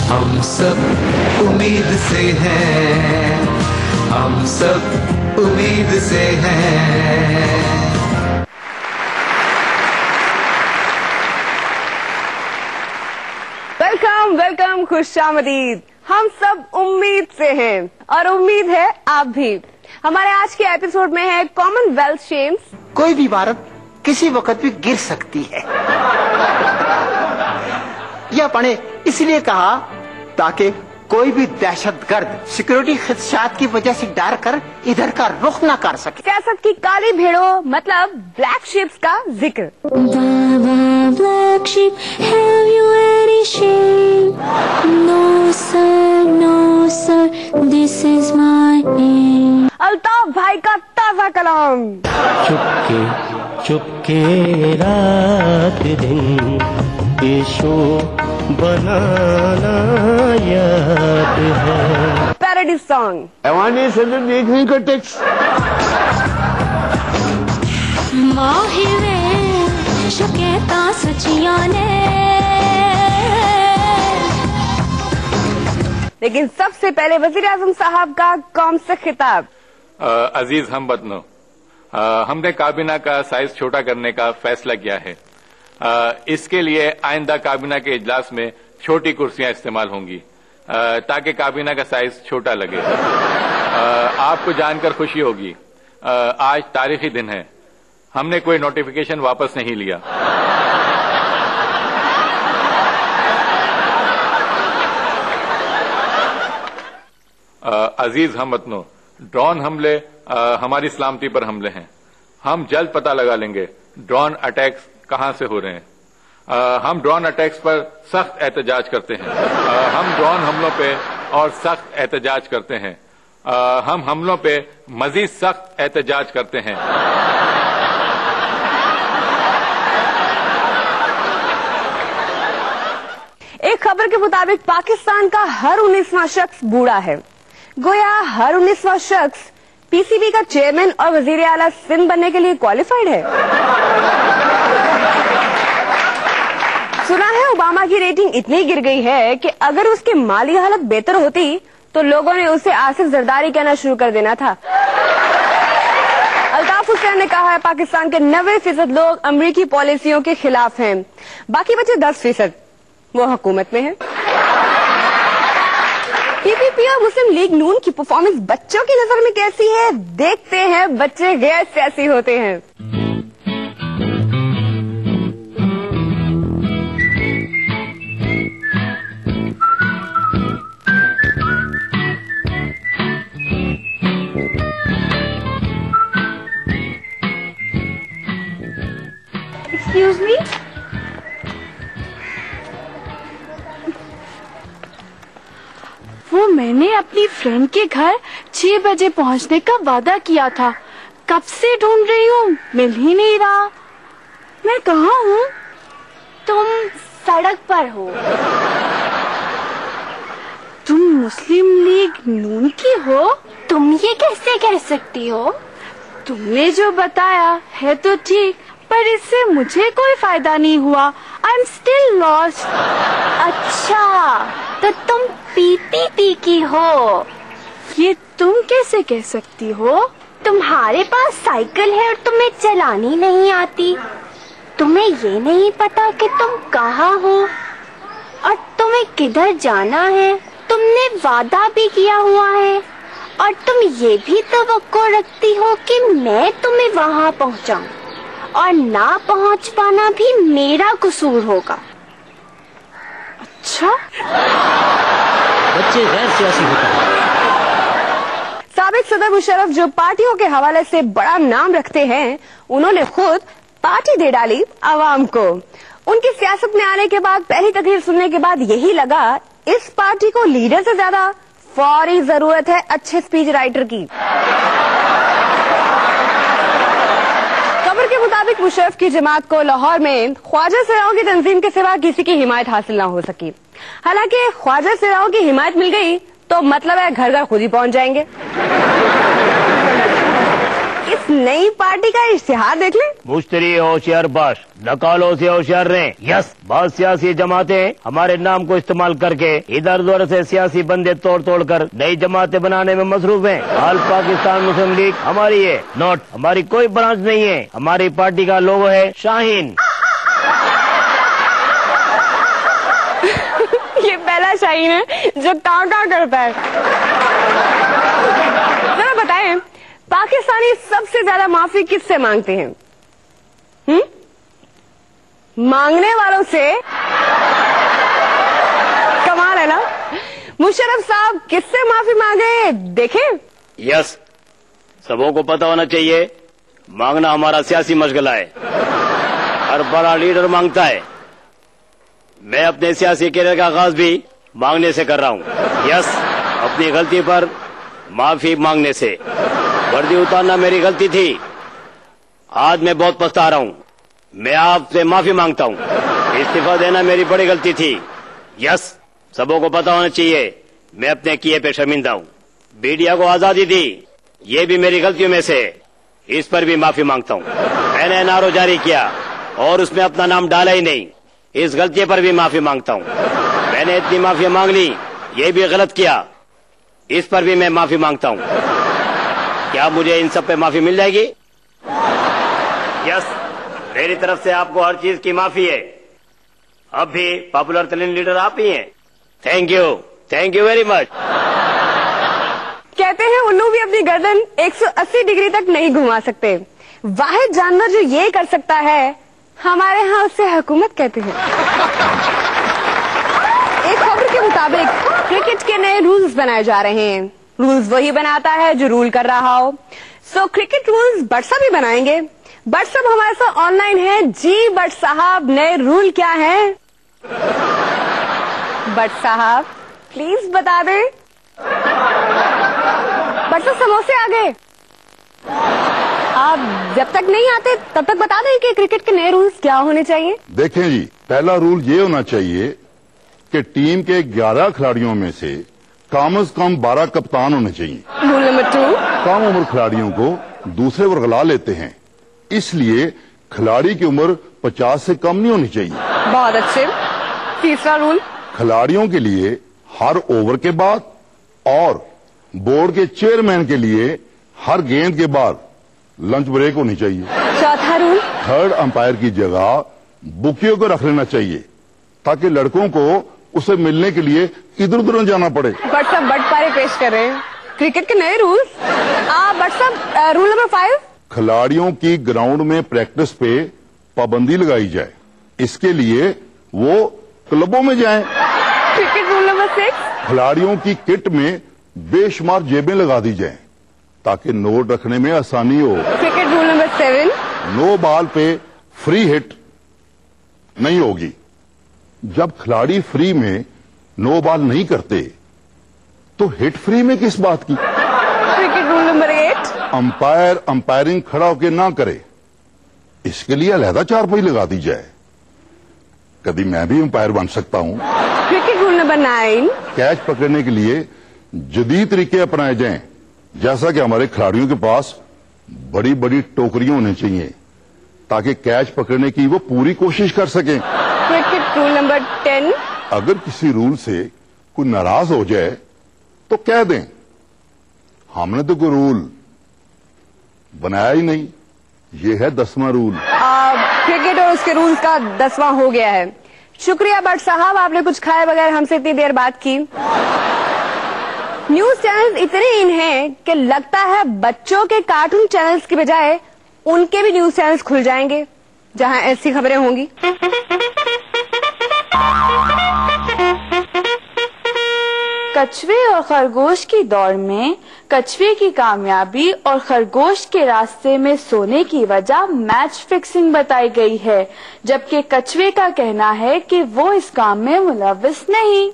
हम सब उम्मीद से हैं, हम सब उम्मीद से हैं। वेलकम वेलकम, खुशामदीद। हम सब उम्मीद से हैं और उम्मीद है आप भी। हमारे आज के एपिसोड में है कॉमनवेल्थ शेम्स। कोई भी इमारत किसी वक्त भी गिर सकती है। यह पढ़े इसलिए कहा ताकि कोई भी दहशतगर्द सिक्योरिटी खदशात की वजह से डर कर इधर का रुख न कर सके। सियासत की काली भेड़ों मतलब ब्लैक शिप्स का जिक्र। Black sheep, have you any shame? No sir, no sir, this is my name. Altaf भाई का ताजा कलाम। चुपके चुपके रात दिन ये शो बनाना याद है। Parody song. अवानी सदर देखने का टेक्स्ट। माहिरे शकेता सचिया ने। लेकिन सबसे पहले वजीर आजम साहब का कौम से खिताब। अजीज हमवतनों, हमने काबीना का साइज छोटा करने का फैसला किया है। इसके लिए आइंदा काबीना के इजलास में छोटी कुर्सियां इस्तेमाल होंगी ताकि काबीना का साइज छोटा लगे। आपको जानकर खुशी होगी, आज तारीखी दिन है, हमने कोई नोटिफिकेशन वापस नहीं लिया। अजीज हमवतनों, ड्रोन हमले हमारी सलामती पर हमले हैं। हम जल्द पता लगा लेंगे ड्रोन अटैक्स कहां से हो रहे हैं। हम ड्रोन अटैक्स पर सख्त एहतजाज करते हैं। हम ड्रोन हमलों पे और सख्त एहतजाज करते हैं। हम हमलों पे मजीद सख्त एहतजाज करते हैं। एक खबर के मुताबिक पाकिस्तान का हर 19वां शख्स बूढ़ा है। गोया हर 19वां शख्स पीसीबी का चेयरमैन और वजीर आला सिंध बनने के लिए क्वालिफाइड है। सुना है ओबामा की रेटिंग इतनी गिर गई है कि अगर उसकी माली हालत बेहतर होती तो लोगों ने उसे आसिफ जरदारी कहना शुरू कर देना था। अल्ताफ हुसैन ने कहा है पाकिस्तान के 90% लोग अमरीकी पॉलिसियों के खिलाफ हैं, बाकी बचे 10% वो हुकूमत में है। पीपीपी और मुस्लिम लीग नून की परफॉर्मेंस बच्चों की नजर में कैसी है, देखते हैं बच्चे गैर सियासी होते हैं। एक्सक्यूज मी, वो मैंने अपनी फ्रेंड के घर 6 बजे पहुंचने का वादा किया था। कब से ढूंढ रही हूँ, मिल ही नहीं रहा। मैं कहाँ हूँ? तुम सड़क पर हो। तुम मुस्लिम लीग नून की हो? तुम ये कैसे कह सकती हो? तुमने जो बताया है तो ठीक, पर इससे मुझे कोई फायदा नहीं हुआ। I am still lost. अच्छा, तो तुम पीपीपी की हो? ये तुम कैसे कह सकती हो? तुम्हारे पास साइकिल है और तुम्हें चलानी नहीं आती। तुम्हें ये नहीं पता कि तुम कहाँ हो और तुम्हें किधर जाना है। तुमने वादा भी किया हुआ है और तुम ये भी तवक्को रखती हो कि मैं तुम्हें वहाँ पहुँचाऊँ, और ना पहुँच पाना भी मेरा कसूर होगा। अच्छा, बच्चे गैर सियासी होते हैं। साबिक सदर मुशर्रफ जो पार्टियों के हवाले से बड़ा नाम रखते हैं, उन्होंने खुद पार्टी दे डाली आवाम को। उनकी सियासत में आने के बाद पहली तकरीर सुनने के बाद यही लगा इस पार्टी को लीडर से ज्यादा फौरी जरूरत है अच्छे स्पीच राइटर की। खबर के मुताबिक मुशर्रफ की जमात को लाहौर में ख्वाजा सिराओं की तंजीम के सिवा किसी की हिमायत हासिल न हो सकी। हालांकि ख्वाजा सिराओं की हिमायत मिल गई तो मतलब है घर घर खुद ही पहुंच जाएंगे। इस नई पार्टी का इश्तिहार देख लें। मुश्तरी होशियार बाश, नकालों से होशियार रहें। यस, बहुत सियासी जमातें हमारे नाम को इस्तेमाल करके इधर उधर से सियासी बंदे तोड़ कर नई जमातें बनाने में मसरूफ हैं। हाल पाकिस्तान मुस्लिम लीग हमारी है, नोट हमारी कोई ब्रांच नहीं है। हमारी पार्टी का लोगो है शाहीन। ये पहला शाहीन है जो काका करता है। जरा बताएं, पाकिस्तानी सबसे ज्यादा माफी किससे मांगते हैं? मांगने वालों से। कमाल है ना। मुशर्रफ साहब किससे माफी मांगे देखें? यस, सबों को पता होना चाहिए, मांगना हमारा सियासी मशगला है। हर बड़ा लीडर मांगता है। मैं अपने सियासी कैरियर का आगाज भी मांगने से कर रहा हूँ। यस, अपनी गलती पर माफी मांगने से। वर्दी उतारना मेरी गलती थी, आज मैं बहुत पछता रहा हूँ। मैं आपसे माफी मांगता हूँ। इस्तीफा देना मेरी बड़ी गलती थी। यस, सबों को पता होना चाहिए, मैं अपने किए पे शर्मिंदा हूँ। मीडिया को आजादी दी, ये भी मेरी गलतियों में से, इस पर भी माफी मांगता हूँ। मैंने एनआरओ जारी किया और उसमें अपना नाम डाला ही नहीं, इस गलती पर भी माफी मांगता हूँ। मैंने इतनी माफी मांग ली, ये भी गलत किया, इस पर भी मैं माफी मांगता हूँ। क्या मुझे इन सब पे माफी मिल जाएगी? यस, मेरी तरफ से आपको हर चीज की माफी है। अब भी पॉपुलर तरीन लीडर आप ही हैं। Thank you very much. कहते हैं उल्लू भी अपनी गर्दन 180 डिग्री तक नहीं घुमा सकते। वाहिद जानवर जो ये कर सकता है, हमारे यहाँ उससे हुकूमत कहते हैं। एक खबर के मुताबिक क्रिकेट के नए रूल्स बनाए जा रहे हैं। रूल्स वही बनाता है जो रूल कर रहा हो। सो क्रिकेट रूल्स बट साहब ही बनाएंगे। बट साहब हमारे साथ ऑनलाइन है। जी बट साहब, नए रूल क्या है? बट साहब प्लीज बता दें। बट साहब समोसे आ गए। आप जब तक नहीं आते तब तक बता दें कि क्रिकेट के नए रूल्स क्या होने चाहिए। देखें जी, पहला रूल ये होना चाहिए कि टीम के 11 खिलाड़ियों में से कम से कम 12 कप्तान होने चाहिए। रूल नंबर 2, कम उम्र खिलाड़ियों को दूसरे वर्गला लेते हैं, इसलिए खिलाड़ी की उम्र 50 से कम नहीं होनी चाहिए। बहुत अच्छे। तीसरा रूल, खिलाड़ियों के लिए हर ओवर के बाद और बोर्ड के चेयरमैन के लिए हर गेंद के बाद लंच ब्रेक होनी चाहिए। चौथा रूल, थर्ड अंपायर की जगह बुकियों को रख लेना चाहिए ताकि लड़कों को उसे मिलने के लिए इधर उधर न जाना पड़े। बट साहब बट पारे पेश कर रहे हैं क्रिकेट के नए रूल्स। बट साहब रूल नंबर 5, खिलाड़ियों की ग्राउंड में प्रैक्टिस पे पाबंदी लगाई जाए, इसके लिए वो क्लबों में जाएं। क्रिकेट रूल नंबर 6, खिलाड़ियों की किट में बेशुमार जेबें लगा दी जाएं ताकि नोट रखने में आसानी हो। Cricket rule number 7, no ball पे फ्री हिट नहीं होगी। जब खिलाड़ी फ्री में नो बॉल नहीं करते तो हिट फ्री में किस बात की। Cricket rule number 8, umpire umpiring खड़ा होकर ना करे, इसके लिए अलहदा चारपाई लगा दी जाए। कभी मैं भी अंपायर बन सकता हूं। क्रिकेट रूल नंबर 9, कैच पकड़ने के लिए जदीद तरीके अपनाए जाएं, जैसा कि हमारे खिलाड़ियों के पास बड़ी बड़ी टोकरियां होनी चाहिए ताकि कैच पकड़ने की वो पूरी कोशिश कर सकें। क्रिकेट रूल नंबर 10, अगर किसी रूल से कोई नाराज हो जाए तो कह दें हमने तो कोई रूल बनाया ही नहीं, ये है 10वां रूल। क्रिकेट और उसके रूल्स का 10वां हो गया है। शुक्रिया बट साहब, आपने कुछ खाए बगैर हमसे इतनी देर बात की। न्यूज चैनल्स इतने इन हैं कि लगता है बच्चों के कार्टून चैनल्स की बजाय उनके भी न्यूज चैनल्स खुल जाएंगे जहां ऐसी खबरें होंगी। कछुए और खरगोश की दौड़ में कछुए की कामयाबी और खरगोश के रास्ते में सोने की वजह मैच फिक्सिंग बताई गई है, जबकि कछुए का कहना है कि वो इस काम में मुलव्विस नहीं।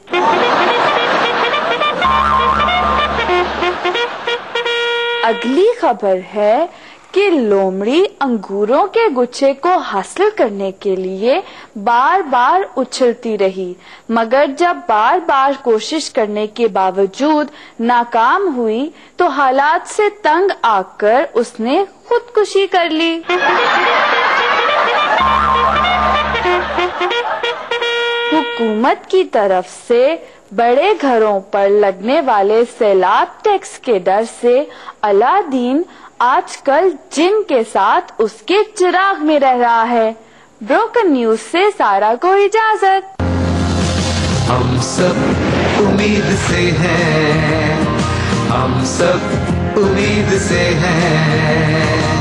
अगली खबर है कि लोमड़ी अंगूरों के गुच्छे को हासिल करने के लिए बार बार उछलती रही, मगर जब बार बार कोशिश करने के बावजूद नाकाम हुई तो हालात से तंग आकर उसने खुदकुशी कर ली। हुकूमत की तरफ से बड़े घरों पर लगने वाले सैलाब टैक्स के डर से अलादीन आजकल जिन के साथ उसके चिराग में रह रहा है। ब्रोकन न्यूज से सारा को इजाजत। हम सब उम्मीद से हैं, हम सब उम्मीद से हैं।